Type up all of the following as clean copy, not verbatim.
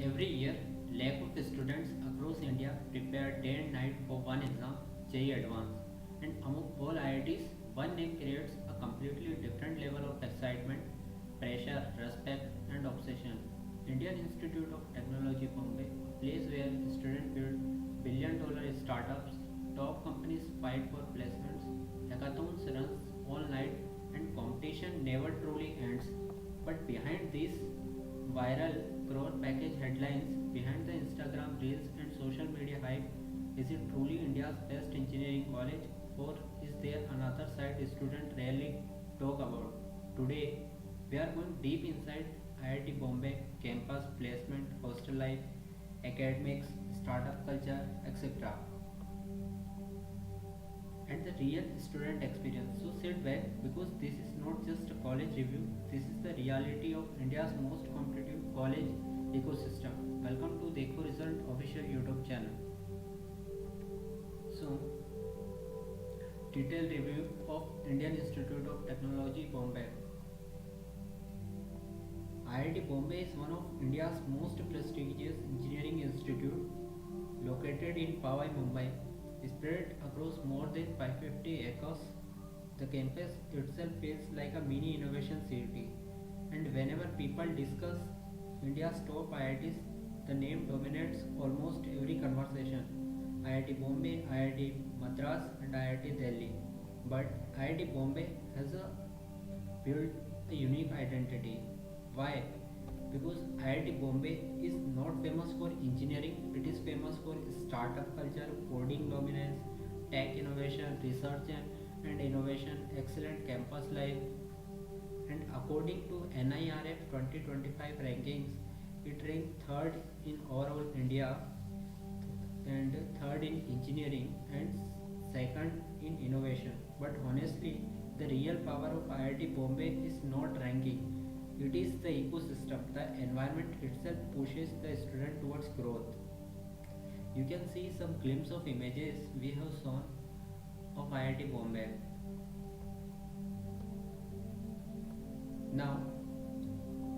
Every year, lakh of students across India prepare day and night for one exam, JEE Advanced. And among all IITs, one name creates a completely different level of excitement, pressure, respect, and obsession. Indian Institute of Technology Bombay, a place where students build billion-dollar startups, top companies fight for placements, hackathons runs all night, and competition never truly ends. But behind these viral crore package headlines, behind the Instagram reels and social media hype, is it truly India's best engineering college, or is there another side students rarely talk about? Today, we are going deep inside IIT Bombay campus placement, hostel life, academics, startup culture, etc. and the real student experience. So sit back because this is not just a college review, this is the reality of India's most competitive college ecosystem. Welcome to Dekho Result official YouTube channel. So, detailed review of Indian Institute of Technology Bombay. IIT Bombay is one of India's most prestigious engineering institute located in Powai, Mumbai. Spread across more than 550 acres, the campus itself feels like a mini innovation city. And whenever people discuss India's top IITs, the name dominates almost every conversation. IIT Bombay, IIT Madras, and IIT Delhi. But IIT Bombay has built a unique identity. Why? Because IIT Bombay is not famous for engineering, it is famous for startup culture, coding dominance, tech innovation, research and innovation, excellent campus life, and according to NIRF 2025 rankings, it ranked third in overall India and third in engineering and second in innovation. But honestly, the real power of IIT Bombay is not ranking. It is the ecosystem. The environment itself pushes the student towards growth. You can see some glimpse of images we have shown of IIT Bombay. Now,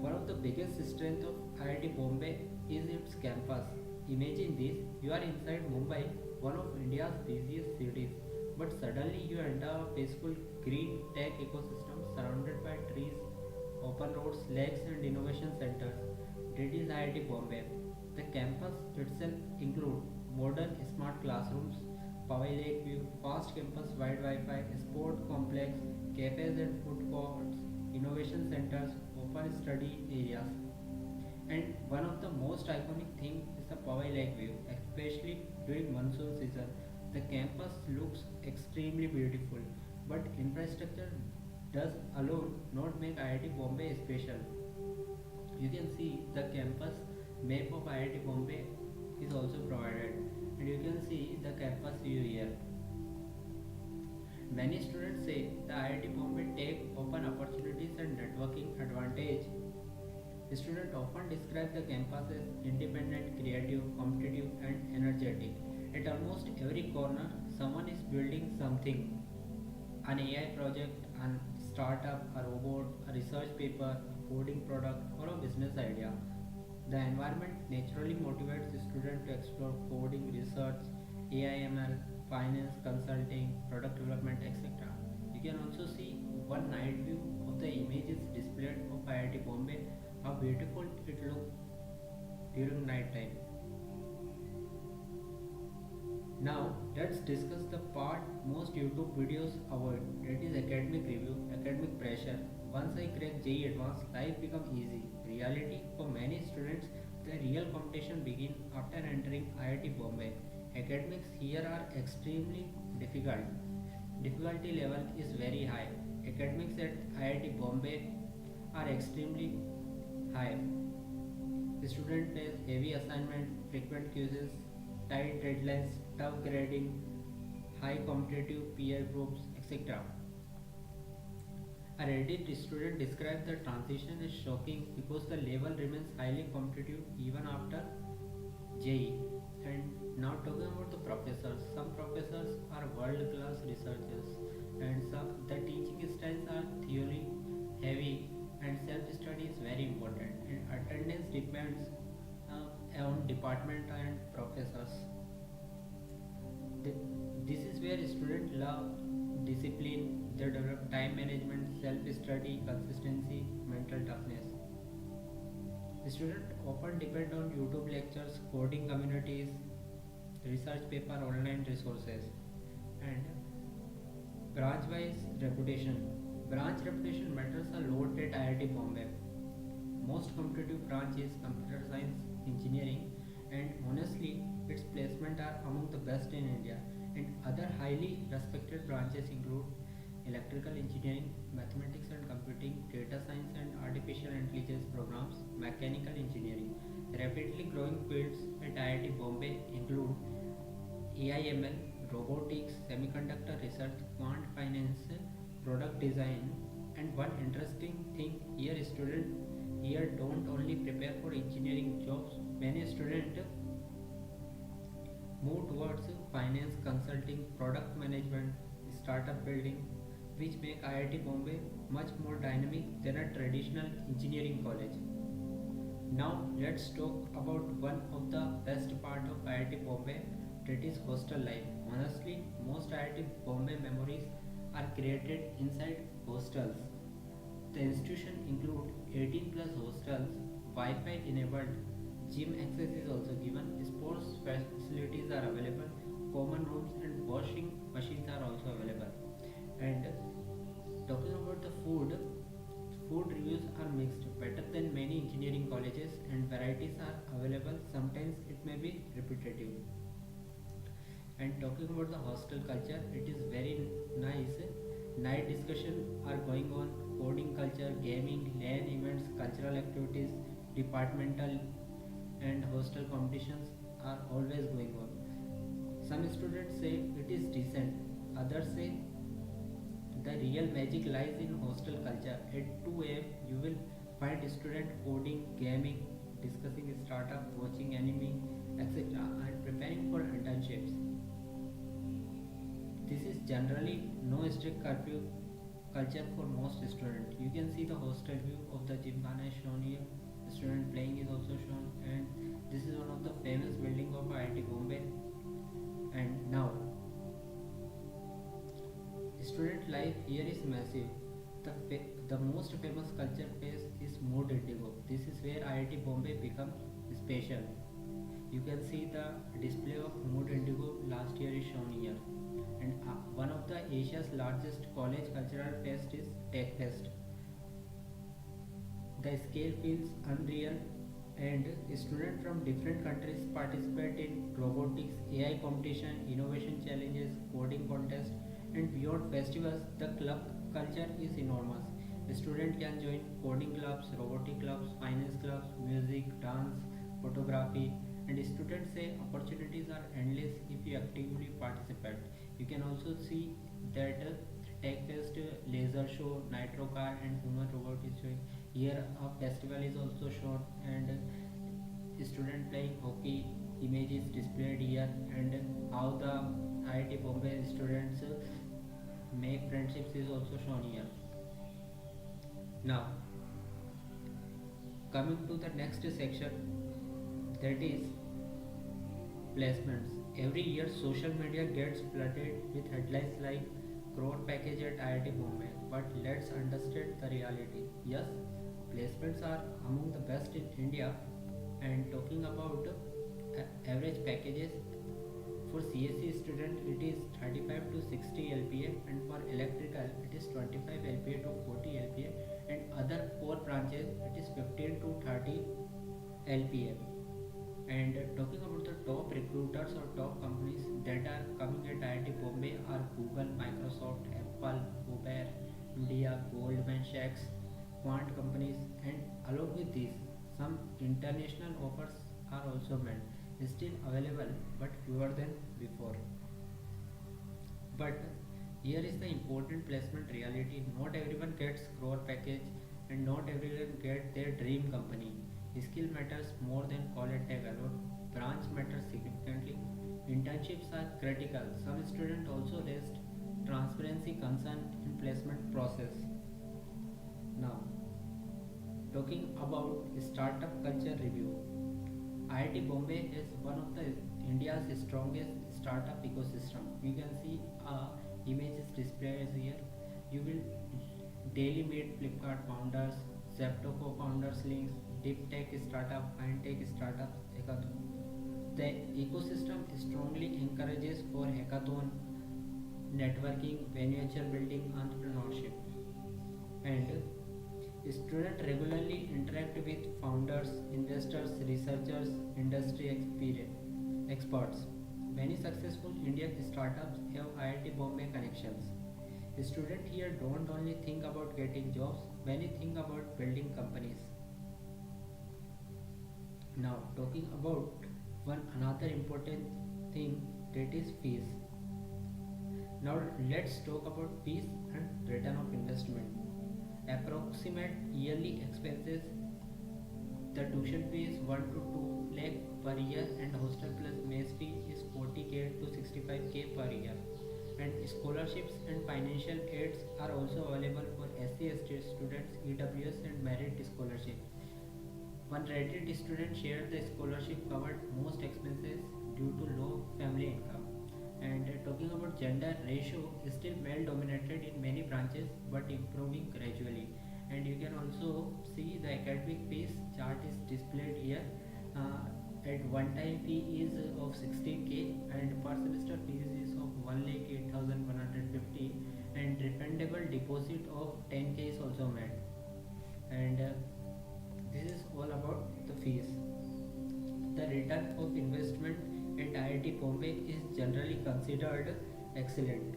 one of the biggest strengths of IIT Bombay is its campus. Imagine this, you are inside Mumbai, one of India's busiest cities, but suddenly you enter a peaceful green tech ecosystem surrounded by trees, open roads, lakes, and innovation centers. That is IIT Bombay. The campus itself includes modern smart classrooms, Powai Lake View, fast campus wide Wi-Fi, sport complex, cafes and food courts, innovation centers, open study areas. And one of the most iconic things is the Powai Lake View, especially during monsoon season. The campus looks extremely beautiful, but infrastructure does alone not make IIT Bombay special. You can see the campus map of IIT Bombay is also provided, and you can see the campus view here. Many students say the IIT Bombay take open opportunities and networking advantage. Students often describe the campus as independent, creative, competitive, and energetic. At almost every corner, someone is building something, an AI project, a startup, a robot, a research paper, a coding product, or a business idea. The environment naturally motivates students to explore coding, research, AI/ML, finance, consulting, product development, etc. You can also see one night view of the images displayed of IIT Bombay, how beautiful it looks during night time. Now let's discuss the part most YouTube videos avoid, that is academic review, academic pressure. Once I crack JEE Advanced, life become easy. Reality for many students, the real competition begin after entering IIT Bombay. Academics here are extremely difficult. Difficulty level is very high. Academics at IIT Bombay are extremely high. The student face heavy assignment, frequent quizzes, tight deadlines, tough grading, high competitive peer groups, etc. A Reddit student described the transition as shocking because the level remains highly competitive even after JEE. And now talking about the professors, some professors are world class researchers, and some the teaching styles are theory heavy, and self study is very important, and attendance depends on department and professors. Th- This is where students love discipline, they develop time management, self-study, consistency, mental toughness. Students often depend on YouTube lectures, coding communities, research paper, online resources, and branch-wise reputation. Branch reputation matters a lot at IIT Bombay. Most competitive branch is computer science, engineering, and honestly, its placement are among the best in India. And other highly respected branches include electrical engineering, mathematics and computing, data science and artificial intelligence programs, mechanical engineering. Rapidly growing fields at IIT Bombay include AIML, robotics, semiconductor research, quant finance, product design, and one interesting thing here, students here don't only prepare for engineering jobs. Many students move towards finance, consulting, product management, startup building, which make IIT Bombay much more dynamic than a traditional engineering college. Now let's talk about one of the best part of IIT Bombay, that is hostel life. Honestly, most IIT Bombay memories are created inside hostels. The institution include 18 plus hostels, Wi-Fi enabled, gym access is also given, sports facilities are available, common rooms and washing machines are also available. And talking about the food, food reviews are mixed, better than many engineering colleges, and varieties are available. Sometimes it may be repetitive. And talking about the hostel culture, it is very nice. Night discussion are going on, coding culture, gaming, LAN events, cultural activities, departmental and hostel competitions are always going on. Some students say it is decent, others say the real magic lies in hostel culture. At 2 a.m. you will find students coding, gaming, discussing startup, watching anime, etc. and preparing for internships. This is generally no strict curfew culture for most students. You can see the hostel view of the Gymkhana is shown here. The student playing is also shown, and this is one of the famous building of IIT Bombay. And now, student life here is massive. The most famous culture place is Mood Indigo. This is where IIT Bombay becomes special. You can see the display of Mood Indigo last year is shown here. And one of the Asia's largest college cultural fest is Tech Fest. The scale feels unreal, and students from different countries participate in robotics, AI competition, innovation challenges, coding contests, and beyond festivals, the club culture is enormous. A student can join coding clubs, robotic clubs, finance clubs, music, dance, photography, and students say opportunities are endless if you actively participate. You can also see that Tech Fest, laser show, Nitro car, and human robot is showing. Here a festival is also shown, and student playing hockey image is displayed here, and how the IIT Bombay students make friendships is also shown here. Now coming to the next section, that is placements. Every year social media gets flooded with headlines like crore package at IIT Bombay, but let's understand the reality. Yes, placements are among the best in India, and talking about average packages, for CSE student it is 35 to 60 LPA, and for electrical it is 25 LPA to 40 LPA, and other core branches it is 15 to 30 LPA. And talking about the top recruiters or top companies that are coming at IIT Bombay are Google, Microsoft, Apple, Uber, India, Goldman Sachs, quant companies, and along with these, some international offers are also made, still available but fewer than before. But here is the important placement reality. Not everyone gets crore package, and not everyone get their dream company. Skill matters more than college tag alone. Branch matters significantly. Internships are critical. Some students also raised transparency concern in placement process. Now, talking about startup culture review. IIT Bombay is one of the India's strongest startup ecosystem. You can see images displayed here. You will daily meet Flipkart founders, Zepto co-founders links, deep tech startup, fintech startups, hackathon. The ecosystem strongly encourages for hackathon, networking, venture building, entrepreneurship, and students regularly interact with founders, investors, researchers, industry experts. Many successful Indian startups have IIT Bombay connections. Students here don't only think about getting jobs, many think about building companies. Now, talking about one another important thing, that is fees. Now, let's talk about fees and return of investment. Approximate yearly expenses. The tuition fee is 1 to 2 lakh per year and hostel plus mess fee is 40k to 65k per year. And scholarships and financial aids are also available for SC/ST students, EWS and merit scholarship. One Reddit student shared the scholarship covered most expenses due to low family income. And talking about gender ratio is still male dominated in many branches but improving gradually. And you can also see the academic fees chart is displayed here. At one time fee is of 16k and per semester fees is of 1,08,150 and refundable deposit of 10k is also made. And this is all about the fees. The return of investment at IIT Bombay is generally considered excellent.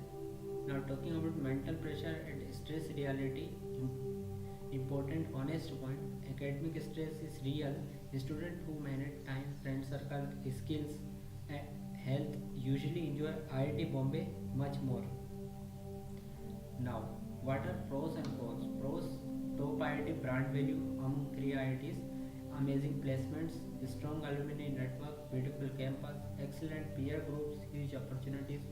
Now talking about mental pressure and stress reality, important honest point, academic stress is real. Students who manage time, friend circle, skills and health usually enjoy IIT Bombay much more. Now, what are pros and cons? Pros: top IIT brand value among 3 IITs, amazing placements, strong alumni network, beautiful campus, excellent peer groups, huge opportunities,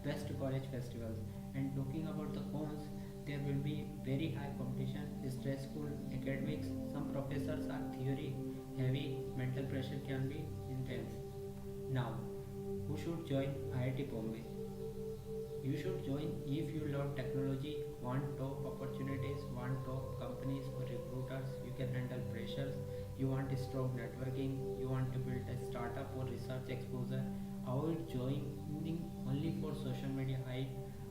best college festivals. And talking about the cons, there will be very high competition, stressful academics, some professors are theory heavy, mental pressure can be intense. Now, who should join IIT Bombay? You should join if you love technology, want top opportunities, want top companies or recruiters, you can handle pressures, you want strong networking, you want to build a startup or research exposure. Avoid joining only for social media hype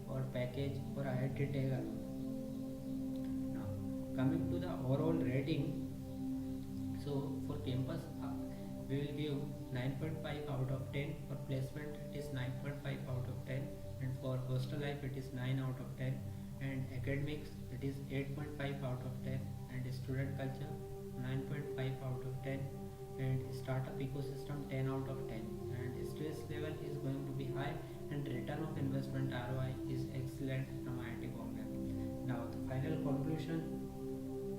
or package or IIT tag alone. Now, coming to the overall rating, so for campus, we will give 9.5 out of 10. For placement, it is 9.5 out of 10. And for hostel life, it is 9 out of 10. And academics, it is 8.5 out of 10. And student culture, 9.5 out of 10. And startup ecosystem, 10 out of 10. And stress level is going to be high. And return of investment ROI is excellent from IIT Bombay. Now, the final conclusion.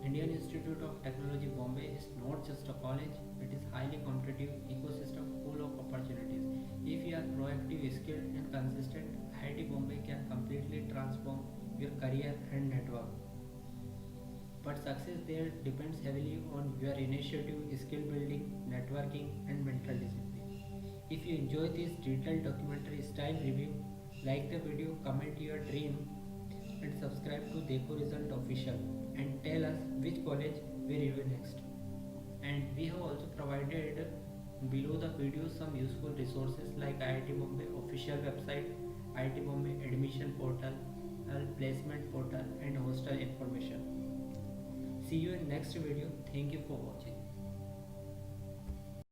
Indian Institute of Technology Bombay is not just a college, it is highly competitive ecosystem full of opportunities. If you are proactive, skilled and consistent, IIT Bombay can completely transform your career and network. But success there depends heavily on your initiative, skill building, networking and mental discipline. If you enjoy this detailed documentary style review, like the video, comment your dream and subscribe to Dekho Result Official and tell us which college we review next. And we have also provided below the video some useful resources like IIT Bombay official website, IIT Bombay admission portal, placement portal and hostel information. See you in next video. Thank you for watching.